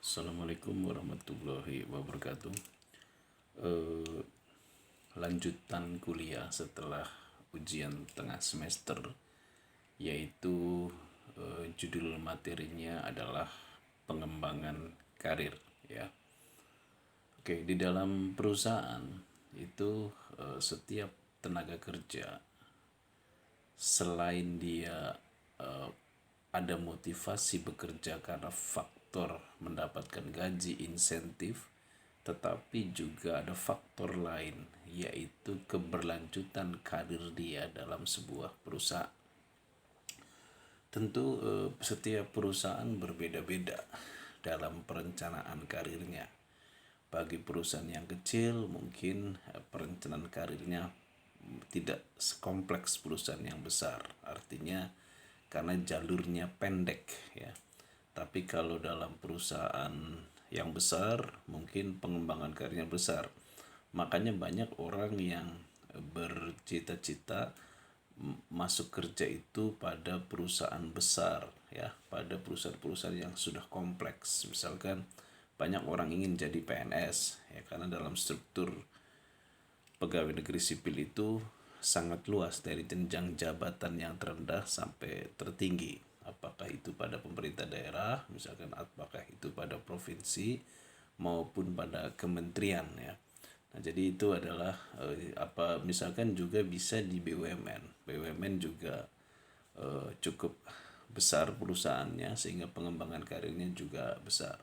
Assalamualaikum warahmatullahi wabarakatuh. Eh, Lanjutan kuliah setelah ujian tengah semester, yaitu judul materinya adalah pengembangan karir. Ya, oke. Di dalam perusahaan itu setiap tenaga kerja, selain dia eh, ada motivasi bekerja karena faktor mendapatkan gaji insentif, tetapi juga ada faktor lain, yaitu keberlanjutan karir dia dalam sebuah perusahaan. Tentu setiap perusahaan berbeda-beda dalam perencanaan karirnya. Bagi perusahaan yang kecil mungkin perencanaan karirnya tidak sekompleks perusahaan yang besar. Artinya karena jalurnya pendek ya. Tapi kalau dalam perusahaan yang besar mungkin pengembangan karirnya besar. Makanya banyak orang yang bercita-cita masuk kerja itu pada perusahaan besar ya, pada perusahaan-perusahaan yang sudah kompleks. Misalkan banyak orang ingin jadi PNS ya, karena dalam struktur pegawai negeri sipil itu sangat luas dari jenjang jabatan yang terendah sampai tertinggi. Apakah itu pada pemerintah daerah, misalkan apakah itu pada provinsi maupun pada kementerian ya. Nah, jadi itu adalah misalkan juga bisa di BUMN. BUMN juga cukup besar perusahaannya sehingga pengembangan karirnya juga besar.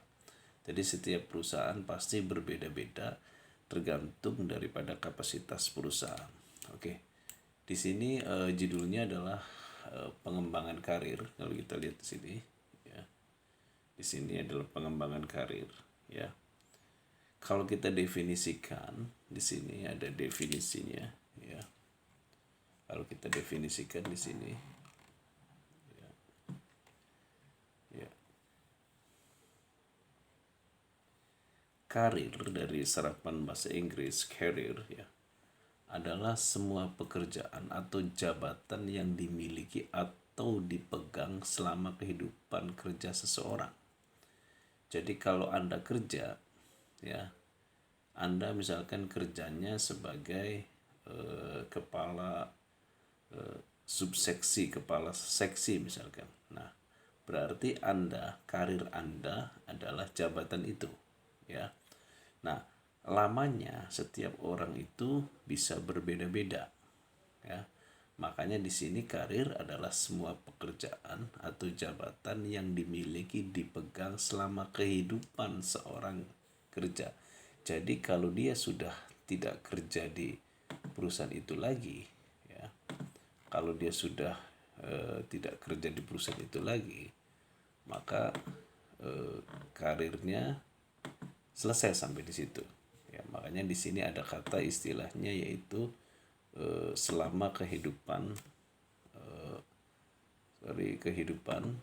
Jadi setiap perusahaan pasti berbeda-beda tergantung daripada kapasitas perusahaan. Oke. Di sini judulnya adalah pengembangan karir. Kalau kita lihat di sini ya. Di sini adalah pengembangan karir ya. Kalau kita definisikan, di sini ada definisinya ya. Kalau kita definisikan di sini ya, ya. Karir dari serapan bahasa Inggris career ya adalah semua pekerjaan atau jabatan yang dimiliki atau dipegang selama kehidupan kerja seseorang. Jadi kalau Anda kerja ya, Anda misalkan kerjanya sebagai kepala subseksi, kepala seksi misalkan. Nah, berarti karir Anda adalah jabatan itu ya. Nah, lamanya setiap orang itu bisa berbeda-beda ya. Makanya di sini karir adalah semua pekerjaan atau jabatan yang dimiliki dipegang selama kehidupan seorang kerja. Jadi kalau dia sudah tidak kerja di perusahaan itu lagi ya, kalau dia sudah tidak kerja di perusahaan itu lagi, maka karirnya selesai sampai di situ. Ya, makanya di sini ada kata istilahnya yaitu selama kehidupan dari kehidupan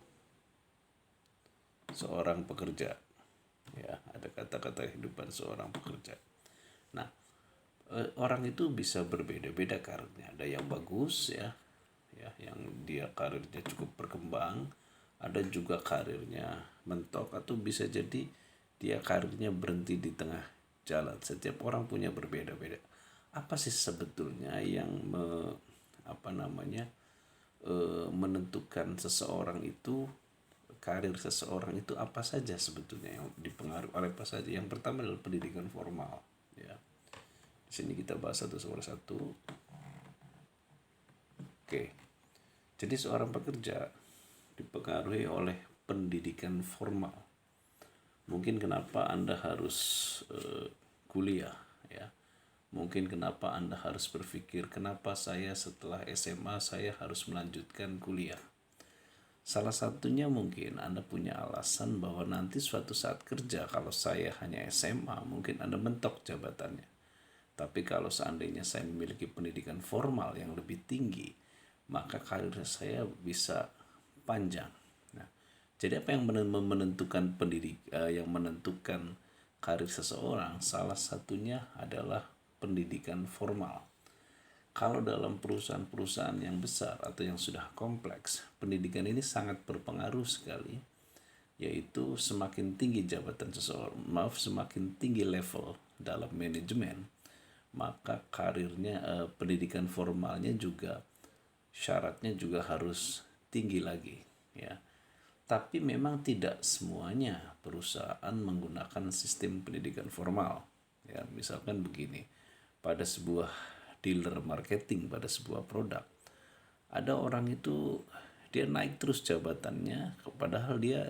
seorang pekerja. Ya, ada kata-kata kehidupan seorang pekerja. Nah, orang itu bisa berbeda-beda karirnya. Ada yang bagus ya, yang dia karirnya cukup berkembang. Ada juga karirnya mentok atau bisa jadi dia karirnya berhenti di tengah jalan. Setiap orang punya berbeda-beda. Apa sih sebetulnya yang menentukan seseorang itu, karir seseorang itu apa saja sebetulnya yang dipengaruhi oleh apa saja? Yang pertama adalah pendidikan formal ya. Di sini kita bahas satu persatu. Oke. Jadi seorang pekerja dipengaruhi oleh pendidikan formal. Mungkin kenapa Anda harus kuliah ya. Mungkin kenapa Anda harus berpikir kenapa saya setelah SMA saya harus melanjutkan kuliah. Salah satunya mungkin Anda punya alasan bahwa nanti suatu saat kerja kalau saya hanya SMA mungkin Anda mentok jabatannya. Tapi kalau seandainya saya memiliki pendidikan formal yang lebih tinggi, maka karir saya bisa panjang. Nah, jadi apa yang menentukan yang menentukan karir seseorang? Salah satunya adalah pendidikan formal. Kalau dalam perusahaan-perusahaan yang besar atau yang sudah kompleks, pendidikan ini sangat berpengaruh sekali, yaitu semakin tinggi jabatan seseorang, semakin tinggi level dalam manajemen, maka karirnya, pendidikan formalnya juga syaratnya juga harus tinggi lagi, ya. Tapi memang tidak semuanya perusahaan menggunakan sistem pendidikan formal. Ya, misalkan begini, pada sebuah dealer marketing, pada sebuah produk, ada orang itu dia naik terus jabatannya, padahal dia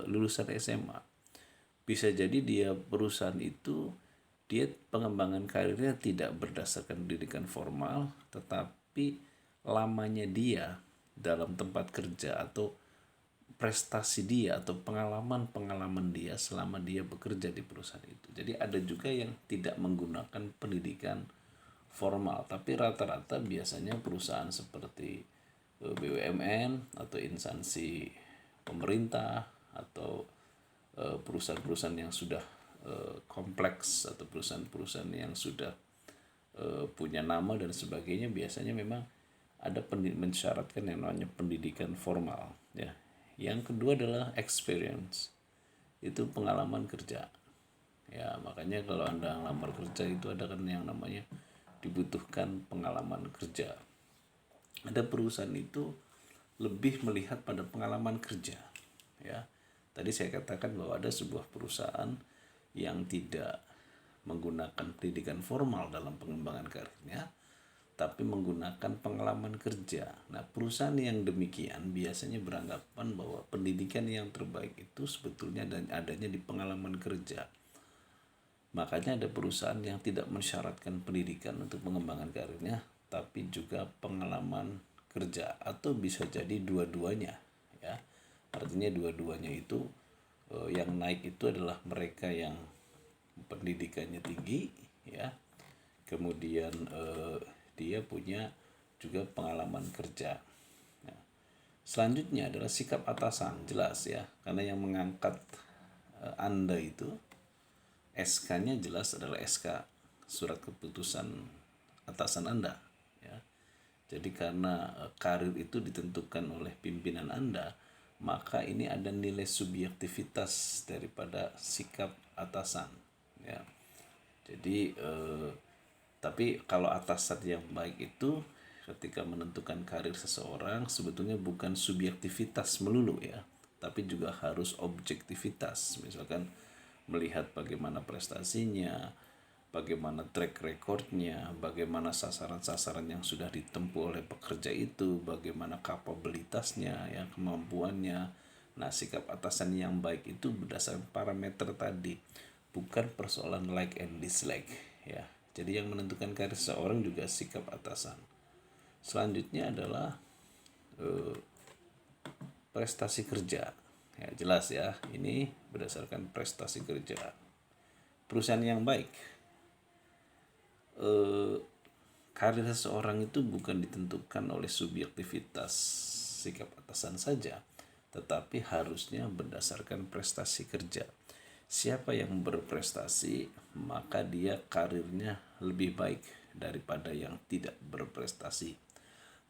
lulusan SMA. Bisa jadi dia perusahaan itu dia pengembangan karirnya tidak berdasarkan pendidikan formal, tetapi lamanya dia dalam tempat kerja atau prestasi dia atau pengalaman-pengalaman dia selama dia bekerja di perusahaan itu. Jadi ada juga yang tidak menggunakan pendidikan formal, tapi rata-rata biasanya perusahaan seperti BUMN atau instansi pemerintah atau perusahaan-perusahaan yang sudah kompleks atau perusahaan-perusahaan yang sudah punya nama dan sebagainya, biasanya memang ada mensyaratkan yang namanya pendidikan formal, ya. Yang kedua adalah experience, itu pengalaman kerja, ya. Makanya kalau Anda ngelamar kerja itu ada kan yang namanya dibutuhkan pengalaman kerja. Ada perusahaan itu lebih melihat pada pengalaman kerja, ya. Tadi saya katakan bahwa ada sebuah perusahaan yang tidak menggunakan pendidikan formal dalam pengembangan karirnya, tapi menggunakan pengalaman kerja. Nah, perusahaan yang demikian biasanya beranggapan bahwa pendidikan yang terbaik itu sebetulnya adanya di pengalaman kerja. Makanya ada perusahaan yang tidak mensyaratkan pendidikan untuk pengembangan karirnya, tapi juga pengalaman kerja, atau bisa jadi dua-duanya, ya. Artinya dua-duanya itu yang naik itu adalah mereka yang pendidikannya tinggi, ya. Kemudian dia punya juga pengalaman kerja. Nah, selanjutnya adalah sikap atasan, jelas ya, karena yang mengangkat Anda itu SK-nya jelas adalah SK, surat keputusan atasan Anda, ya. Jadi karena karir itu ditentukan oleh pimpinan Anda, maka ini ada nilai subjektivitas daripada sikap atasan, ya. Jadi tapi kalau atasan yang baik itu ketika menentukan karir seseorang sebetulnya bukan subjektivitas melulu, ya, tapi juga harus objektivitas. Misalkan melihat bagaimana prestasinya, bagaimana track recordnya, bagaimana sasaran-sasaran yang sudah ditempuh oleh pekerja itu, bagaimana kapabilitasnya, ya, kemampuannya. Nah, sikap atasan yang baik itu berdasarkan parameter tadi, bukan persoalan like and dislike, ya. Jadi yang menentukan karir seseorang juga sikap atasan. Selanjutnya adalah prestasi kerja. Ya, jelas ya, ini berdasarkan prestasi kerja. Perusahaan yang baik, karir seseorang itu bukan ditentukan oleh subjektivitas sikap atasan saja, tetapi harusnya berdasarkan prestasi kerja. Siapa yang berprestasi, maka dia karirnya lebih baik daripada yang tidak berprestasi.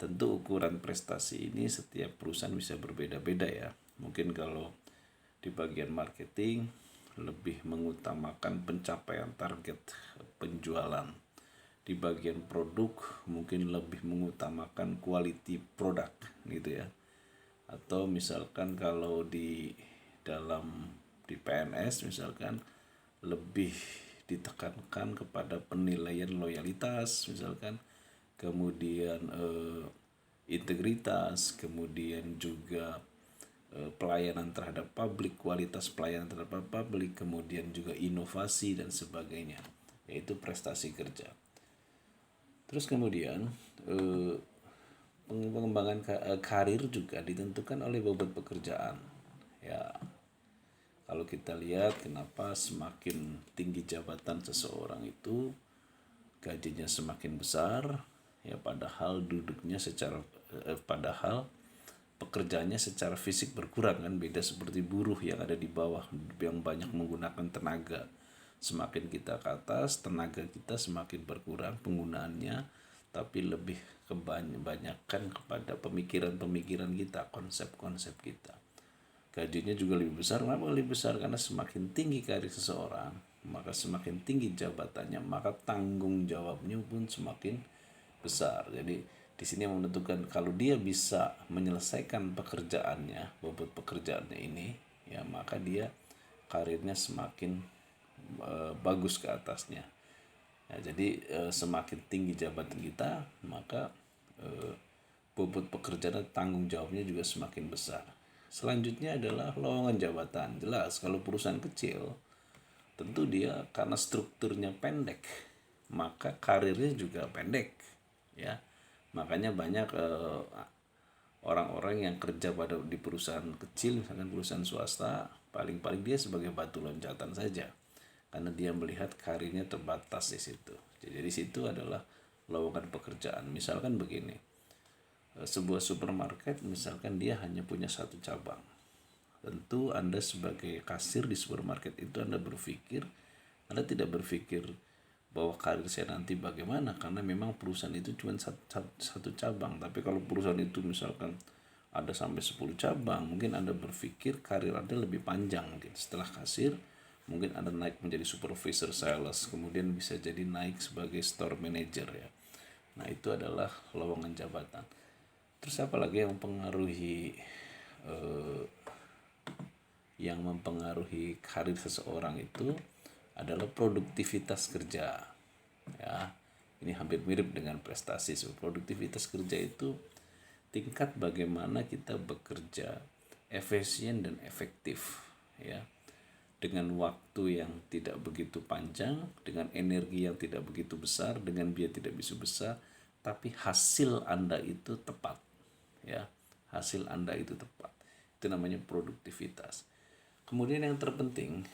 Tentu ukuran prestasi ini setiap perusahaan bisa berbeda-beda, ya. Mungkin kalau di bagian marketing lebih mengutamakan pencapaian target penjualan. Di bagian produk mungkin lebih mengutamakan quality produk, gitu ya. Atau misalkan kalau di PNS misalkan lebih ditekankan kepada penilaian loyalitas, misalkan, kemudian integritas, kemudian juga pelayanan terhadap publik, kualitas pelayanan terhadap publik, kemudian juga inovasi dan sebagainya, yaitu prestasi kerja. Terus kemudian pengembangan karir juga ditentukan oleh bobot pekerjaan, ya. Kalau kita lihat kenapa semakin tinggi jabatan seseorang itu gajinya semakin besar, ya, padahal pekerjaannya secara fisik berkurang, kan. Beda seperti buruh yang ada di bawah yang banyak menggunakan tenaga. Semakin kita ke atas, tenaga kita semakin berkurang penggunaannya, tapi lebih kebanyakan kepada pemikiran-pemikiran kita, konsep-konsep kita. gajinya juga lebih besar. Kenapa lebih besar? Karena semakin tinggi karir seseorang, maka semakin tinggi jabatannya, maka tanggung jawabnya pun semakin besar. Jadi di sini yang menentukan kalau dia bisa menyelesaikan pekerjaannya, bobot pekerjaannya ini, ya maka dia karirnya semakin bagus ke atasnya. Ya, jadi semakin tinggi jabatan kita, maka bobot pekerjaan dan tanggung jawabnya juga semakin besar. Selanjutnya adalah lowongan jabatan. Jelas kalau perusahaan kecil, tentu dia karena strukturnya pendek, maka karirnya juga pendek, ya. Makanya banyak orang-orang yang kerja di perusahaan kecil, misalkan perusahaan swasta, paling-paling dia sebagai batu loncatan saja, karena dia melihat karirnya terbatas di situ. Jadi di situ adalah lowongan pekerjaan. Misalkan begini, sebuah supermarket, misalkan dia hanya punya satu cabang. Tentu Anda sebagai kasir di supermarket itu Anda tidak berpikir bahwa karir saya nanti bagaimana, karena memang perusahaan itu cuma satu cabang. Tapi kalau perusahaan itu misalkan ada sampai 10 cabang, mungkin Anda berpikir karir Anda lebih panjang. Mungkin setelah kasir, mungkin Anda naik menjadi supervisor sales, kemudian bisa jadi naik sebagai store manager, ya. Nah, itu adalah lowongan jabatan. Terus apa lagi yang mempengaruhi karir seseorang itu adalah produktivitas kerja, ya. Ini hampir mirip dengan prestasi. So, produktivitas kerja itu tingkat bagaimana kita bekerja efisien dan efektif, ya, dengan waktu yang tidak begitu panjang, dengan energi yang tidak begitu besar, dengan biaya tidak begitu besar, tapi hasil Anda itu tepat, ya. Hasil Anda itu tepat. Itu namanya produktivitas. Kemudian yang terpenting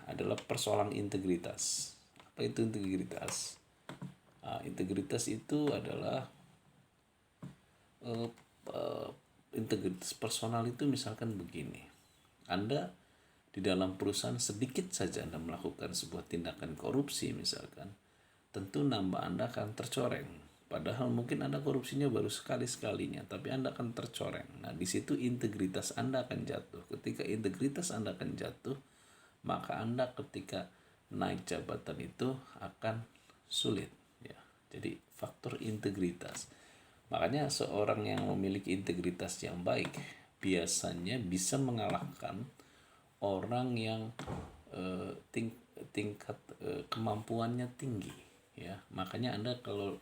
adalah persoalan integritas. Apa itu integritas? Nah, integritas itu adalah integritas personal itu misalkan begini. Anda di dalam perusahaan sedikit saja Anda melakukan sebuah tindakan korupsi misalkan, tentu nama Anda akan tercoreng. Padahal mungkin Anda korupsinya baru sekali-sekalinya, tapi Anda akan tercoreng. Nah, di situ integritas Anda akan jatuh. Ketika integritas Anda akan jatuh, maka Anda ketika naik jabatan itu akan sulit, ya. Jadi faktor integritas. Makanya seorang yang memiliki integritas yang baik biasanya bisa mengalahkan orang yang tingkat kemampuannya tinggi, ya. Makanya Anda kalau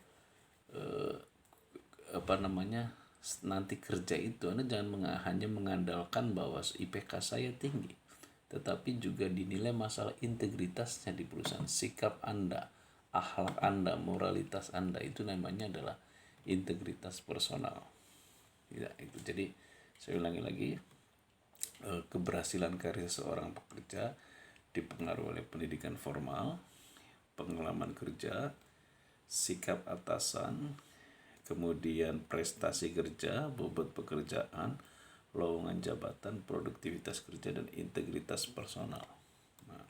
nanti kerja itu Anda jangan hanya mengandalkan bahwa IPK saya tinggi, tetapi juga dinilai masalah integritasnya di perusahaan, sikap Anda, akhlak Anda, moralitas Anda, itu namanya adalah integritas personal. Ya, itu. Jadi saya ulangi lagi, keberhasilan karir seorang pekerja dipengaruhi oleh pendidikan formal, pengalaman kerja, sikap atasan, kemudian prestasi kerja, bobot pekerjaan, lowongan jabatan, produktivitas kerja, dan integritas personal. Nah,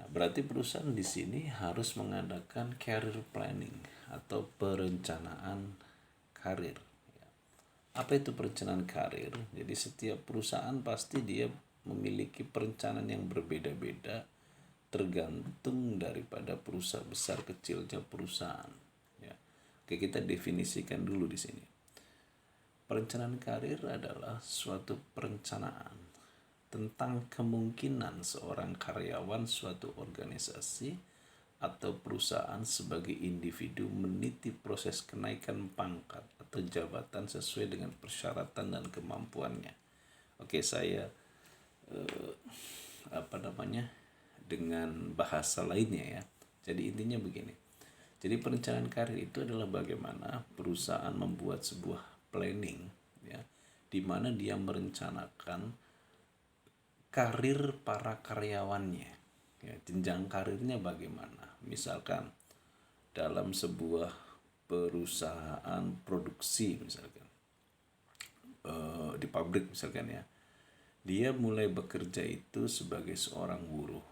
berarti perusahaan di sini harus mengadakan career planning atau perencanaan karir. Apa itu perencanaan karir? Jadi setiap perusahaan pasti dia memiliki perencanaan yang berbeda-beda tergantung daripada perusahaan besar kecilnya perusahaan. Ya. Oke, kita definisikan dulu di sini. Perencanaan karir adalah suatu perencanaan tentang kemungkinan seorang karyawan suatu organisasi atau perusahaan sebagai individu meniti proses kenaikan pangkat atau jabatan sesuai dengan persyaratan dan kemampuannya. Oke, saya dengan bahasa lainnya, ya. Jadi intinya begini. Jadi perencanaan karir itu adalah bagaimana perusahaan membuat sebuah planning, ya, di mana dia merencanakan karir para karyawannya, ya, jenjang karirnya bagaimana. Misalkan dalam sebuah perusahaan produksi, misalkan di pabrik misalkan, ya, dia mulai bekerja itu sebagai seorang buruh,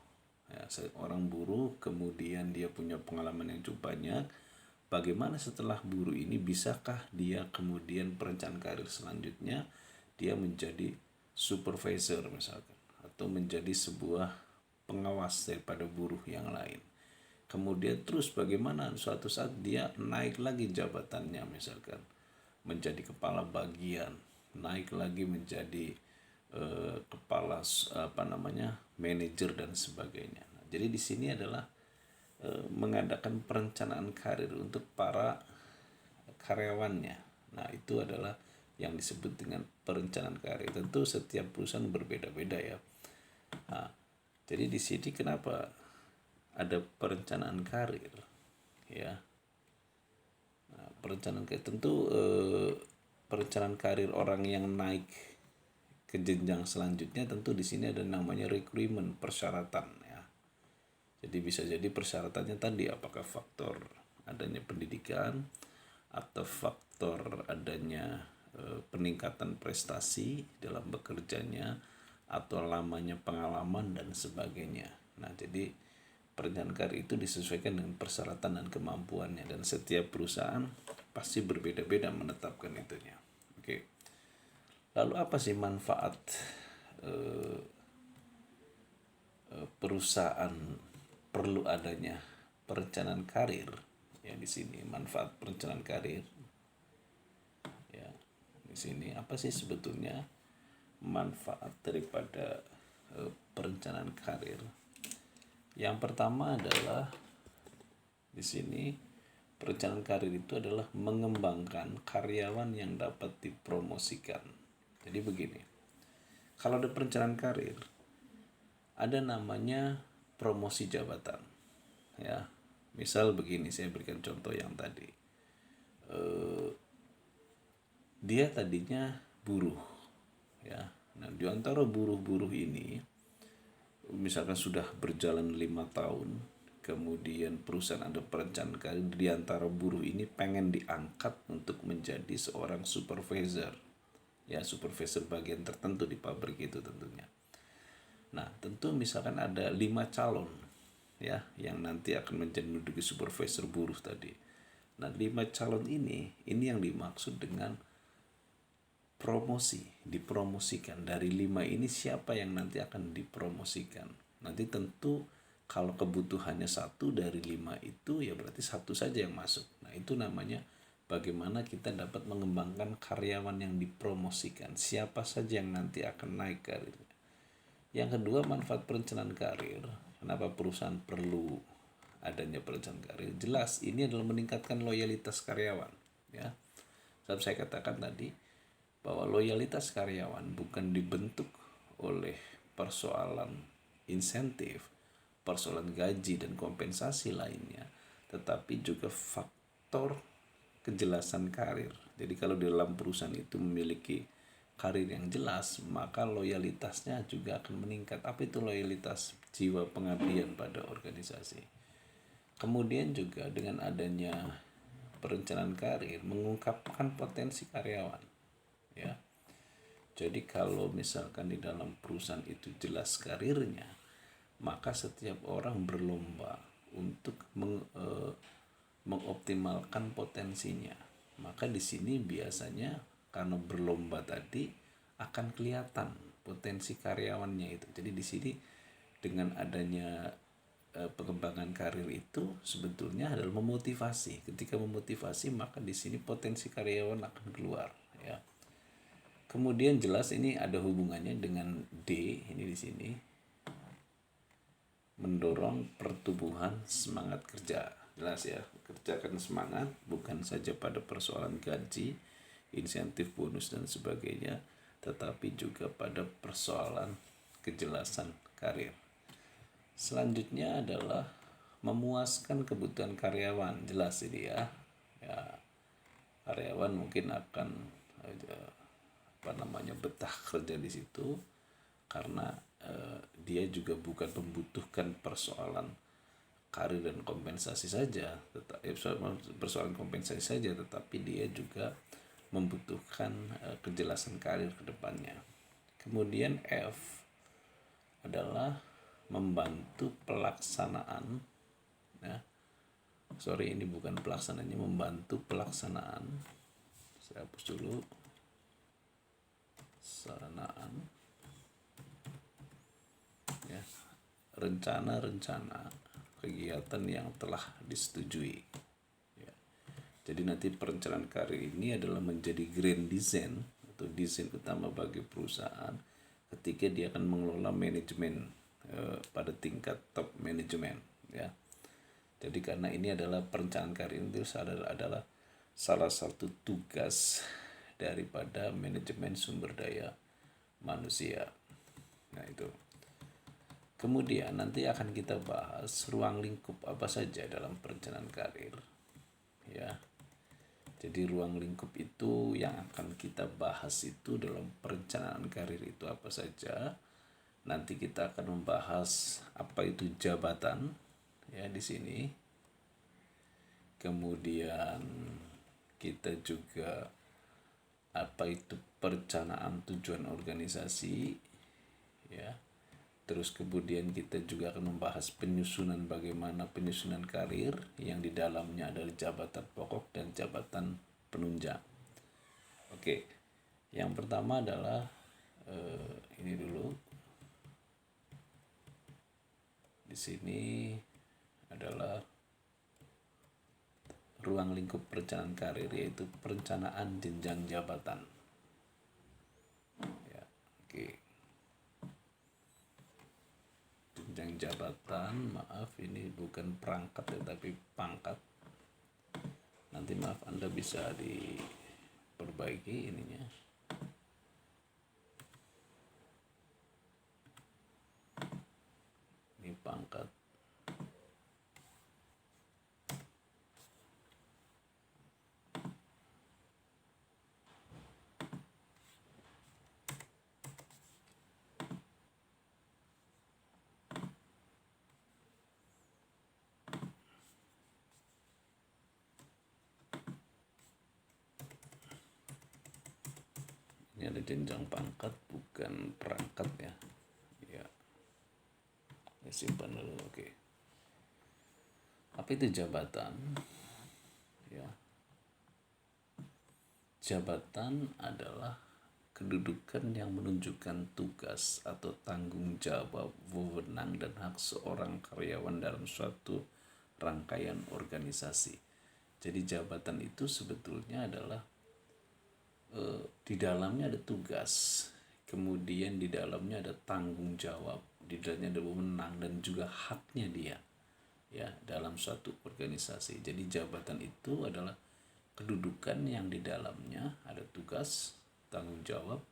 ya, seorang buruh, kemudian dia punya pengalaman yang cukup banyak. Bagaimana setelah buruh ini, bisakah dia kemudian perencanaan karir selanjutnya dia menjadi supervisor misalkan, atau menjadi sebuah pengawas daripada buruh yang lain. Kemudian terus bagaimana suatu saat dia naik lagi jabatannya, misalkan menjadi kepala bagian, naik lagi menjadi kepala manajer dan sebagainya. Nah, jadi di sini adalah mengadakan perencanaan karir untuk para karyawannya. Nah, itu adalah yang disebut dengan perencanaan karir. Tentu setiap perusahaan berbeda-beda ya. Nah, jadi di sini kenapa ada perencanaan karir ya? Nah, perencanaan karir tentu perencanaan karir orang yang naik ke jenjang selanjutnya, tentu di sini ada namanya requirement, persyaratan ya. Jadi bisa jadi persyaratannya tadi apakah faktor adanya pendidikan atau faktor adanya peningkatan prestasi dalam bekerjanya atau lamanya pengalaman dan sebagainya. Nah, jadi perencanaan karir itu disesuaikan dengan persyaratan dan kemampuannya, dan setiap perusahaan pasti berbeda-beda menetapkan itunya. Oke. Lalu apa sih manfaat perusahaan perlu adanya perencanaan karir? Ya, di sini manfaat perencanaan karir. Ya, di sini apa sih sebetulnya manfaat daripada perencanaan karir? Yang pertama adalah di sini perencanaan karir itu adalah mengembangkan karyawan yang dapat dipromosikan. Jadi begini, kalau ada perencanaan karir, ada namanya promosi jabatan. Ya, misal begini, saya berikan contoh yang tadi. Dia tadinya buruh, ya. Nah, di antara buruh-buruh ini, misalkan sudah berjalan 5 tahun, kemudian perusahaan ada perencanaan karir, di antara buruh ini pengen diangkat untuk menjadi seorang supervisor, ya, supervisor bagian tertentu di pabrik itu tentunya. Nah, tentu misalkan ada 5 calon ya yang nanti akan menduduki supervisor buruh tadi. Nah, 5 calon ini yang dimaksud dengan promosi, dipromosikan. Dari 5 ini siapa yang nanti akan dipromosikan? Nanti tentu kalau kebutuhannya 1 dari 5 itu, ya berarti 1 saja yang masuk. Nah, itu namanya bagaimana kita dapat mengembangkan karyawan yang dipromosikan. Siapa saja yang nanti akan naik karirnya. Yang kedua, manfaat perencanaan karir. Kenapa perusahaan perlu adanya perencanaan karir? Jelas, ini adalah meningkatkan loyalitas karyawan. Ya, sebab saya katakan tadi bahwa loyalitas karyawan bukan dibentuk oleh persoalan insentif, persoalan gaji dan kompensasi lainnya, tetapi juga faktor kejelasan karir. Jadi kalau di dalam perusahaan itu memiliki karir yang jelas, maka loyalitasnya juga akan meningkat. Apa itu loyalitas? Jiwa pengabdian pada organisasi. Kemudian juga dengan adanya perencanaan karir mengungkapkan potensi karyawan, ya. Jadi kalau misalkan di dalam perusahaan itu jelas karirnya, maka setiap orang berlomba untuk mengoptimalkan potensinya. Maka di sini biasanya karena berlomba tadi akan kelihatan potensi karyawannya itu. Jadi di sini dengan adanya pengembangan karir itu sebetulnya adalah memotivasi. Ketika memotivasi, maka di sini potensi karyawan akan keluar, ya. Kemudian jelas ini ada hubungannya dengan D ini di sini, mendorong pertumbuhan semangat kerja. Jelas ya, kerjakan semangat bukan saja pada persoalan gaji, insentif, bonus dan sebagainya, tetapi juga pada persoalan kejelasan karir. Selanjutnya adalah memuaskan kebutuhan karyawan. Jelas ini ya. Ya, karyawan mungkin akan betah kerja di situ karena dia juga bukan membutuhkan persoalan karir dan kompensasi saja, persoalan kompensasi saja, tetapi dia juga membutuhkan kejelasan karir ke depannya. Kemudian F adalah membantu pelaksanaan, ya. Sorry, ini bukan pelaksanaannya, membantu pelaksanaan. Saya hapus dulu. pelaksanaan ya, rencana-rencana kegiatan yang telah disetujui ya. Jadi nanti perencanaan karir ini adalah menjadi grand design atau desain utama bagi perusahaan ketika dia akan mengelola manajemen pada tingkat top manajemen ya. Jadi karena ini adalah perencanaan karir itu adalah salah satu tugas daripada manajemen sumber daya manusia. Nah itu. Kemudian nanti akan kita bahas ruang lingkup apa saja dalam perencanaan karir. Ya. Jadi ruang lingkup itu yang akan kita bahas itu dalam perencanaan karir itu apa saja. Nanti kita akan membahas apa itu jabatan ya di sini. Kemudian kita juga apa itu perencanaan tujuan organisasi ya. Terus kemudian kita juga akan membahas penyusunan, bagaimana penyusunan karir yang di dalamnya adalah jabatan pokok dan jabatan penunjang. Oke, yang pertama adalah ini dulu. Di sini adalah ruang lingkup perencanaan karir, yaitu perencanaan jenjang jabatan. Ya, oke. Jenjang jabatan, maaf ini bukan perangkat ya, tapi pangkat. Nanti maaf Anda bisa diperbaiki ininya. Ini pangkat. Ini ada jenjang pangkat, bukan perangkat ya. Ya, simpan dulu. Oke. Apa itu jabatan? Ya, jabatan adalah kedudukan yang menunjukkan tugas atau tanggung jawab, wewenang dan hak seorang karyawan dalam suatu rangkaian organisasi. Jadi jabatan itu sebetulnya adalah di dalamnya ada tugas, kemudian di dalamnya ada tanggung jawab, di dalamnya ada wewenang dan juga haknya dia ya dalam suatu organisasi. Jadi jabatan itu adalah kedudukan yang di dalamnya ada tugas, tanggung jawab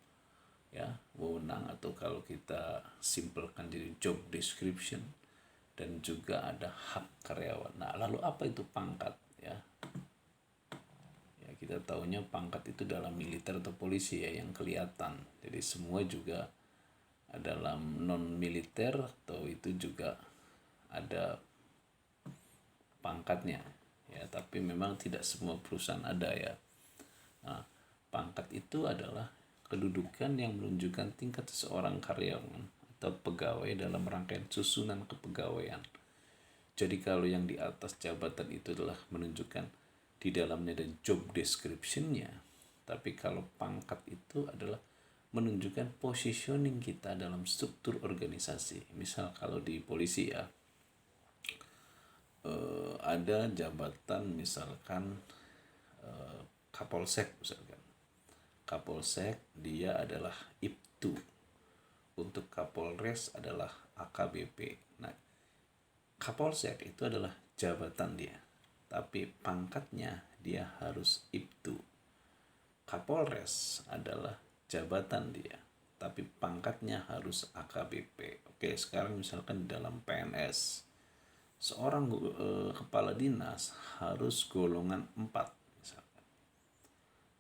ya, wewenang, atau kalau kita simpelkan jadi job description, dan juga ada hak karyawan. Nah, lalu apa itu pangkat ya? Ya, kita tahunya pangkat itu dalam militer atau polisi ya yang kelihatan. Jadi semua juga dalam non militer atau itu juga ada pangkatnya ya, tapi memang tidak semua perusahaan ada ya. Nah, pangkat itu adalah kedudukan yang menunjukkan tingkat seseorang karyawan atau pegawai dalam rangkaian susunan kepegawaian. Jadi kalau yang di atas jabatan itu adalah menunjukkan di dalamnya ada job description-nya, tapi kalau pangkat itu adalah menunjukkan positioning kita dalam struktur organisasi. Misal kalau di polisi ya, ada jabatan misalkan Kapolsek misalkan. Kapolsek dia adalah IPTU. Untuk Kapolres adalah AKBP. Nah, Kapolsek itu adalah jabatan dia, tapi pangkatnya dia harus IPTU. Kapolres adalah jabatan dia, tapi pangkatnya harus AKBP. Oke, sekarang misalkan dalam PNS, seorang kepala dinas harus golongan 4 misalkan.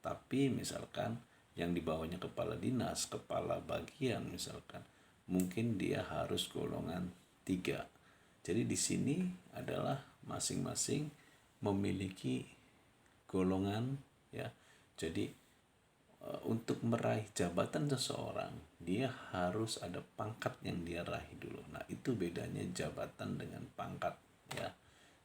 Tapi misalkan yang di bawahnya kepala dinas, kepala bagian misalkan, mungkin dia harus golongan 3. Jadi di sini adalah masing-masing memiliki golongan ya. Jadi untuk meraih jabatan seseorang, dia harus ada pangkat yang dia raih dulu. Nah, itu bedanya jabatan dengan pangkat ya.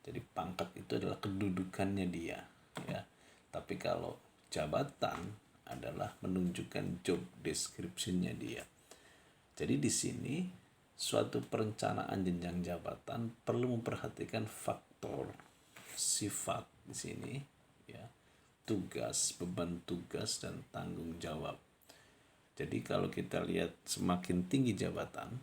Jadi pangkat itu adalah kedudukannya dia ya. Tapi kalau jabatan adalah menunjukkan job description-nya dia. Jadi di sini suatu perencanaan jenjang jabatan perlu memperhatikan faktor sifat di sini, ya, tugas, beban tugas dan tanggung jawab. Jadi kalau kita lihat semakin tinggi jabatan,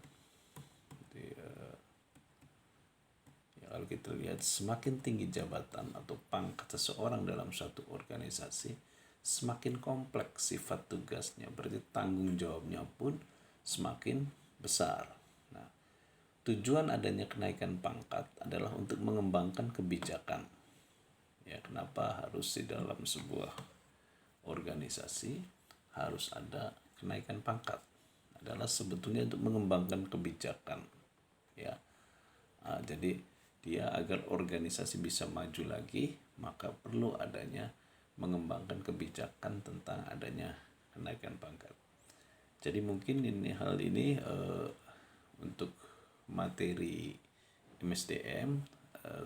kalau kita lihat semakin tinggi jabatan atau pangkat seseorang dalam suatu organisasi, semakin kompleks sifat tugasnya, berarti tanggung jawabnya pun semakin besar. Nah, tujuan adanya kenaikan pangkat adalah untuk mengembangkan kebijakan. Ya, kenapa harus di dalam sebuah organisasi harus ada kenaikan pangkat? Adalah sebetulnya untuk mengembangkan kebijakan. Ya, jadi dia agar organisasi bisa maju lagi, maka perlu adanya mengembangkan kebijakan tentang adanya kenaikan pangkat. Jadi mungkin hal ini untuk materi MSDM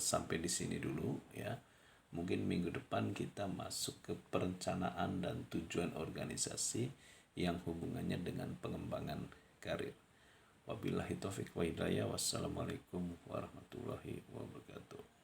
sampai di sini dulu ya. Mungkin minggu depan kita masuk ke perencanaan dan tujuan organisasi yang hubungannya dengan pengembangan karir. Wabillahi taufiq wa hidayah. Wassalamualaikum warahmatullahi wabarakatuh.